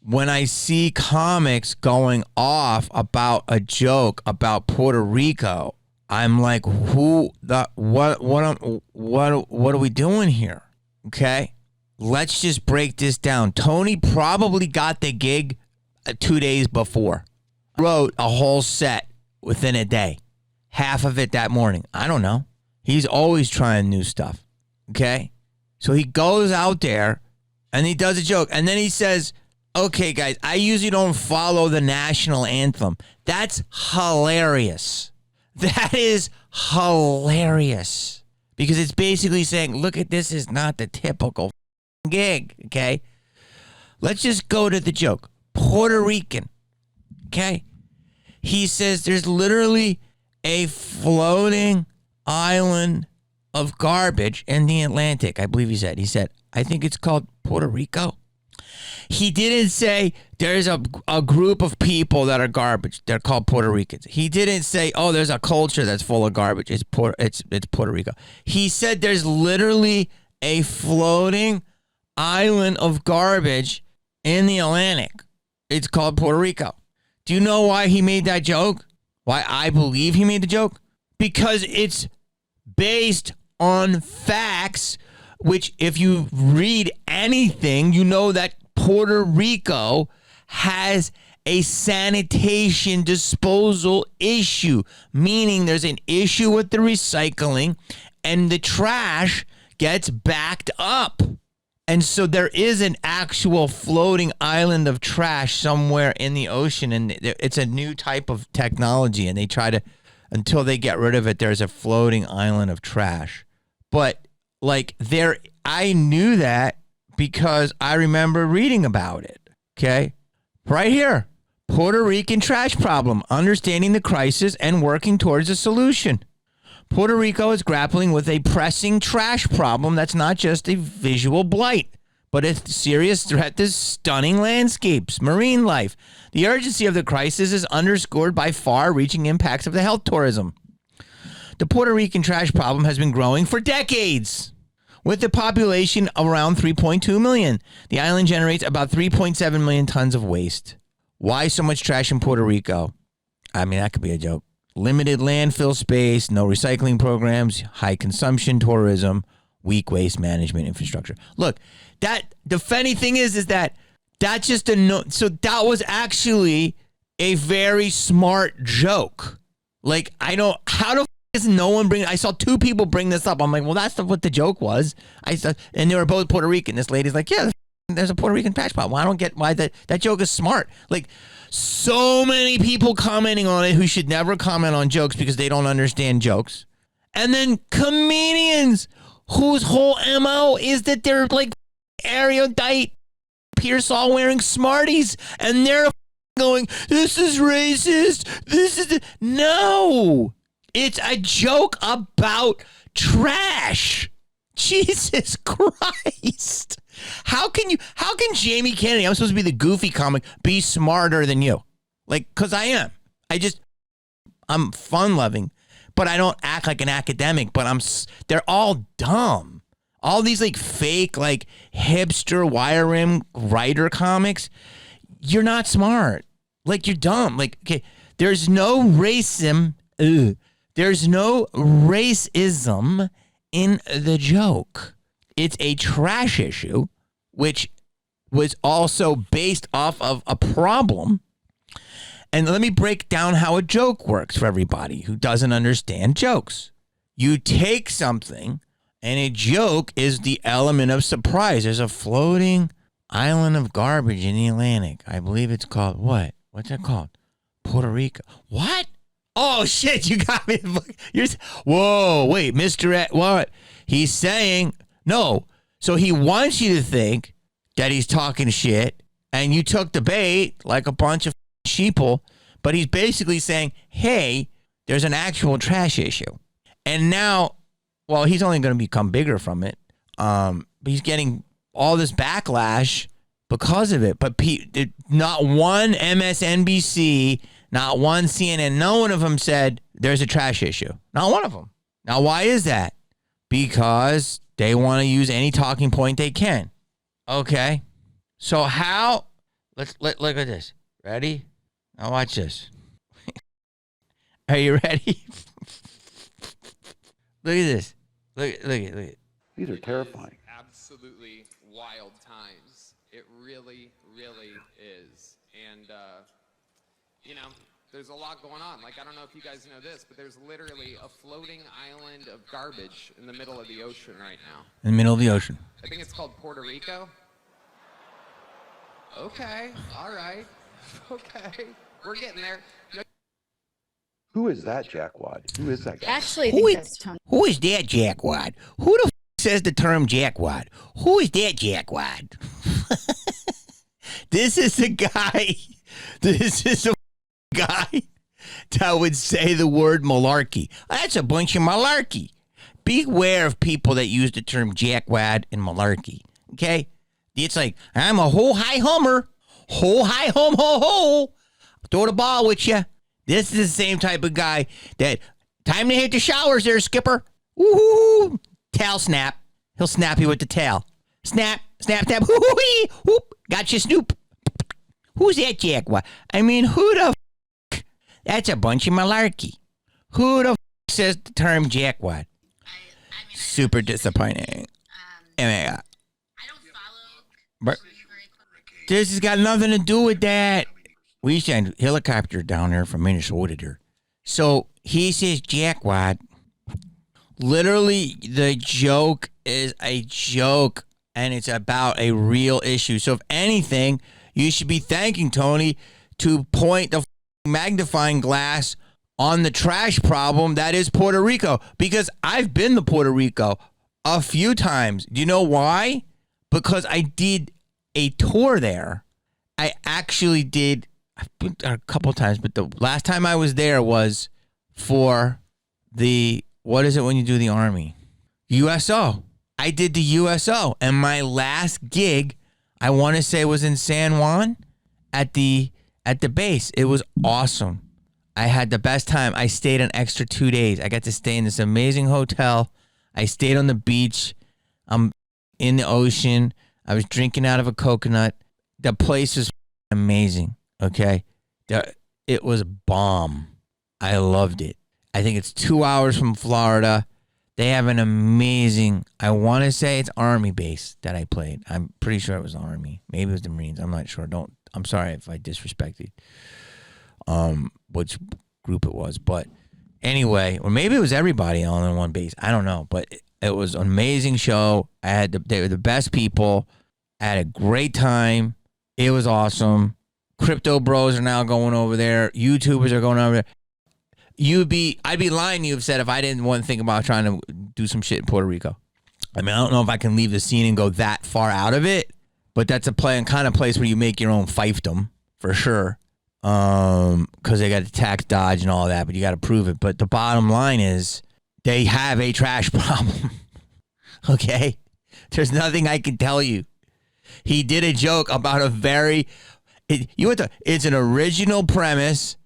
when I see comics going off about a joke about Puerto Rico, I'm like, what are we doing here? Okay, let's just break this down. Tony probably got the gig 2 days before, wrote a whole set within a day, half of it that morning. I don't know. He's always trying new stuff. Okay, so he goes out there and he does a joke, and then he says, okay, guys, I usually don't follow the national anthem. That's hilarious. That is hilarious. Because it's basically saying, look at this is not the typical gig, okay? Let's just go to the joke. Puerto Rican, okay? He says there's literally a floating island of garbage in the Atlantic, I believe he said. He said, I think it's called Puerto Rico. He didn't say there's a group of people that are garbage. They're called Puerto Ricans. He didn't say, oh, there's a culture that's full of garbage. It's Puerto Rico. He said there's literally a floating island of garbage in the Atlantic. It's called Puerto Rico. Do you know why he made that joke? Why I believe he made the joke? Because it's based on facts, which if you read anything, you know that Puerto Rico has a sanitation disposal issue, meaning there's an issue with the recycling and the trash gets backed up. And so there is an actual floating island of trash somewhere in the ocean, and it's a new type of technology, and they try to, until they get rid of it, there's a floating island of trash. But like I knew that because I remember reading about it, okay? Right here, Puerto Rican trash problem, understanding the crisis and working towards a solution. Puerto Rico is grappling with a pressing trash problem that's not just a visual blight, but a serious threat to stunning landscapes, marine life. The urgency of the crisis is underscored by far-reaching impacts of the health tourism. The Puerto Rican trash problem has been growing for decades. With the population around 3.2 million, the island generates about 3.7 million tons of waste. Why so much trash in Puerto Rico? I mean, that could be a joke. Limited landfill space, no recycling programs, high consumption tourism, weak waste management infrastructure. Look, the funny thing is that that's just a no. So that was actually a very smart joke. Like, I don't, how the is no one bring? I saw two people bring this up. I'm like, well, that's what the joke was. And they were both Puerto Rican. This lady's like, yeah, there's a Puerto Rican trash problem. Well, I don't get why that joke is smart. Like, so many people commenting on it who should never comment on jokes because they don't understand jokes. And then comedians whose whole MO is that they're like erudite Pearsall wearing Smarties, and they're going, this is racist. No. It's a joke about trash. Jesus Christ. How can Jamie Kennedy, I'm supposed to be the goofy comic, be smarter than you? Like, because I am. I'm fun loving, but I don't act like an academic, but they're all dumb. All these like fake, like hipster wire rim writer comics, you're not smart. Like, you're dumb. Like, okay, there's no racism. There's no racism in the joke. It's a trash issue, which was also based off of a problem. And let me break down how a joke works for everybody who doesn't understand jokes. You take something, and a joke is the element of surprise. There's a floating island of garbage in the Atlantic. I believe it's called what? What's that called? Puerto Rico. What? Oh, shit, you got me. Whoa, wait, Mr. What? He's saying, no. So he wants you to think that he's talking shit, and you took the bait like a bunch of sheeple, but he's basically saying, hey, there's an actual trash issue. And now, well, he's only going to become bigger from it. But he's getting all this backlash because of it. But not one MSNBC, not one CNN, no one of them said there's a trash issue. Not one of them. Now, why is that? Because they want to use any talking point they can. Okay. So how, Look at this. Ready? Now watch this. Are you ready? Look at this. Look at. These are terrifying. Absolutely wild times. It really, really is. And, there's a lot going on. Like, I don't know if you guys know this, but there's literally a floating island of garbage in the middle of the ocean right now. In the middle of the ocean. I think it's called Puerto Rico. Okay, all right. Okay, we're getting there. Who is that jackwad? Who is that guy? Actually, I think that's Tony. Who is that jackwad? Who the says the term jackwad? Who is that jackwad? This is the guy. This is a guy that would say the word malarkey. That's a bunch of malarkey. Beware of people that use the term jackwad and malarkey. Okay? It's like, I'm a ho high hummer. Ho high hum ho ho. Throw the ball with you. This is the same type of guy that, time to hit the showers there, Skipper. Woo-hoo. Tail snap. He'll snap you with the tail. Snap, snap, snap. Whoo-hoo-wee. Whoop. Gotcha, Snoop. Who's that jackwad? I mean, who the f***? That's a bunch of malarkey. Who the f*** says the term jackwad? Super disappointing. I don't follow. But this has got nothing to do with that. We sent a helicopter down there from Minnesota there. So he says jackwad. Literally, the joke is a joke, and it's about a real issue. So if anything, you should be thanking Tony to point the magnifying glass on the trash problem that is Puerto Rico. Because I've been to Puerto Rico a few times. Do you know why? Because I did a tour there. I actually did. I've been there a couple of times, but the last time I was there was for the, what is it when you do the Army? USO. I did the USO, and my last gig, I want to say, was in San Juan at the base. It was awesome. I had the best time. I stayed an extra 2 days. I got to stay in this amazing hotel. I stayed on the beach. I'm in the ocean. I was drinking out of a coconut. The place is amazing. Okay. It was bomb. I loved it. I think it's 2 hours from Florida. They have an amazing, I want to say it's Army base that I played. I'm pretty sure it was Army. Maybe it was the Marines. I'm not sure. I'm sorry if I disrespected which group it was. But anyway, or maybe it was everybody all in one base. I don't know. But it was an amazing show. They were the best people. I had a great time. It was awesome. Crypto bros are now going over there. YouTubers are going over there. I'd be lying to you if said if I didn't want to think about trying to do some shit in Puerto Rico. I mean, I don't know if I can leave the scene and go that far out of it, but that's a kind of place where you make your own fiefdom for sure. Because they got the tax dodge and all that, but you got to prove it. But the bottom line is they have a trash problem. Okay, there's nothing I can tell you. He did a joke about it's an original premise.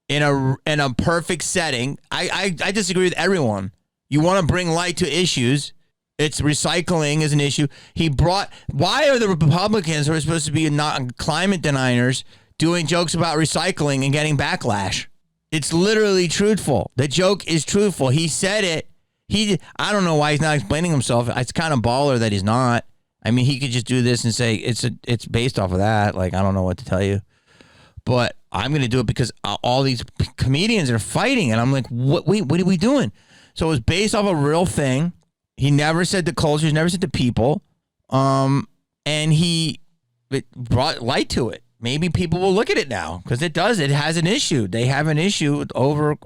In a perfect setting. I disagree with everyone. You want to bring light to issues. It's recycling is an issue. Why are the Republicans who are supposed to be not climate deniers doing jokes about recycling and getting backlash? It's literally truthful. The joke is truthful. He said it. I don't know why he's not explaining himself. It's kind of baller that he's not. I mean, he could just do this and say it's based off of that. Like, I don't know what to tell you. But I'm going to do it because all these comedians are fighting. And I'm like, what are we doing? So it was based off a real thing. He never said the culture. He never said the people. And it brought light to it. Maybe people will look at it now because it does. It has an issue. They have an issue over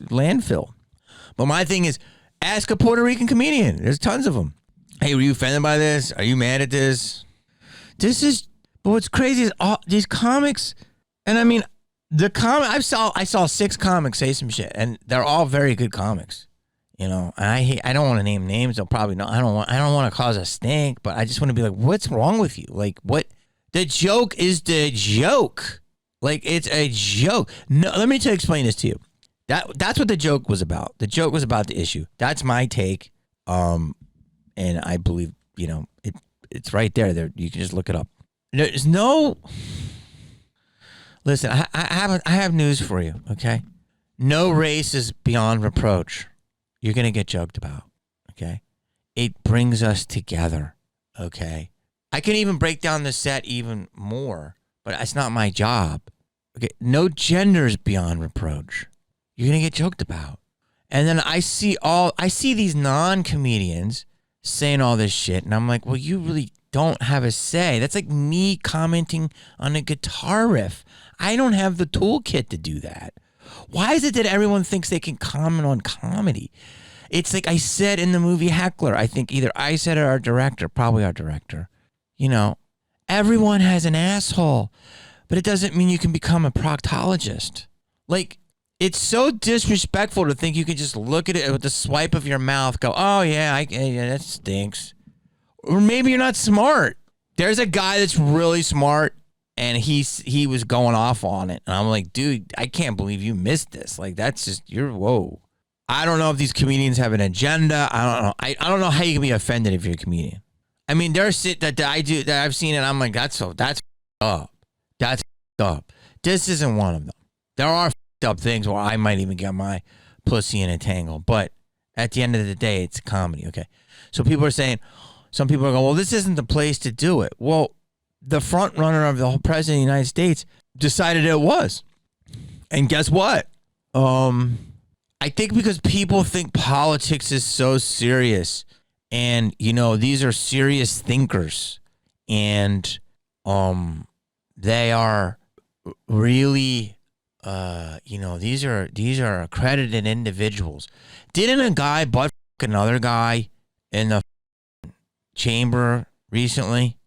landfill. But my thing is, ask a Puerto Rican comedian. There's tons of them. Hey, were you offended by this? Are you mad at this? But what's crazy is all these comics. And I mean, I saw 6 comics say some shit, and they're all very good comics, And I don't want to name names. They'll probably know. I don't want to cause a stink, but I just want to be like, what's wrong with you? Like, what? The joke is the joke. Like, it's a joke. No, let me explain this to you. That's what the joke was about. The joke was about the issue. That's my take. And I believe, it's right there. You can just look it up. There's no. Listen, I have news for you. Okay, no race is beyond reproach. You're gonna get joked about. Okay, it brings us together. Okay, I can even break down the set even more, but that's not my job. Okay, no gender is beyond reproach. You're gonna get joked about. And then I see these non-comedians saying all this shit, and I'm like, well, you really don't have a say. That's like me commenting on a guitar riff. I don't have the toolkit to do that. Why is it that everyone thinks they can comment on comedy? It's like I said in the movie Heckler. I think either I said it or our director, probably our director. You know, everyone has an asshole, but it doesn't mean you can become a proctologist. Like, it's so disrespectful to think you can just look at it with the swipe of your mouth, go, oh, yeah, that stinks. Or maybe you're not smart. There's a guy that's really smart, and he was going off on it. And I'm like, dude, I can't believe you missed this. Like, that's just, whoa. I don't know if these comedians have an agenda. I don't know. I don't know how you can be offended if you're a comedian. I mean, there's shit that I've seen, and I'm like, that's up. That's up. This isn't one of them. There are up things where I might even get my pussy in a tangle, but at the end of the day, it's comedy. Okay, so people are saying, some people are going, well, this isn't the place to do it. Well, the front runner of the whole president of the United States decided it was, and guess what? I think because people think politics is so serious, and these are serious thinkers, and they are really. These are accredited individuals. Didn't a guy butt another guy in the chamber recently?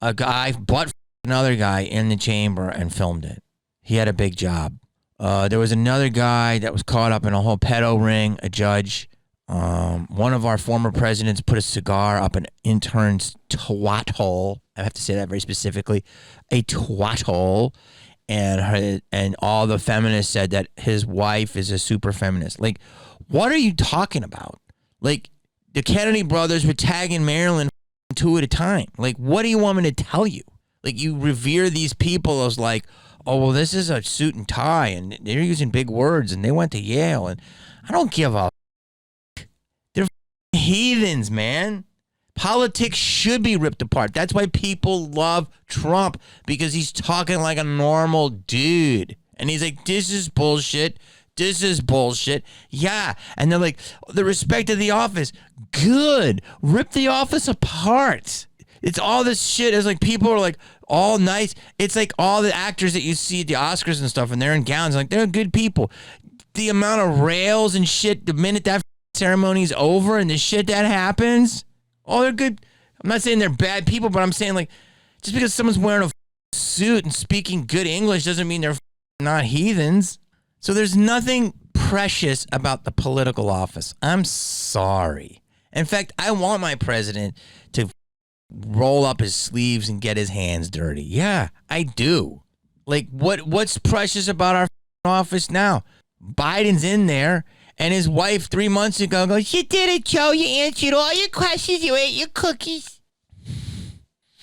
A guy butt another guy in the chamber and filmed it. He had a big job. There was another guy that was caught up in a whole pedo ring, a judge. One of our former presidents put a cigar up an intern's twat hole. I have to say that very specifically. A twat hole. And all the feminists said that his wife is a super feminist. Like, what are you talking about? Like, the Kennedy brothers were tagging Marilyn two at a time. Like, what do you want me to tell you? Like, you revere these people as like, oh, well, this is a suit and tie, and they're using big words, and they went to Yale, and I don't give a. They're heathens, man. Politics should be ripped apart. That's why people love Trump, because he's talking like a normal dude. And he's like, this is bullshit. This is bullshit. Yeah. And they're like, the respect of the office. Good. Rip the office apart. It's all this shit. It's like people are like all nice. It's like all the actors that you see at the Oscars and stuff, and they're in gowns. Like, they're good people. The amount of rails and shit, the minute that ceremony's over and the shit that happens. Oh, they're good. I'm not saying they're bad people, but I'm saying, like, just because someone's wearing a suit and speaking good English doesn't mean they're not heathens. So there's nothing precious about the political office. I'm sorry. In fact, I want my president to roll up his sleeves and get his hands dirty. Yeah, I do. Like, what's precious about our office now? Biden's in there. And his wife 3 months ago goes, you did it, Joe. You answered all your questions. You ate your cookies.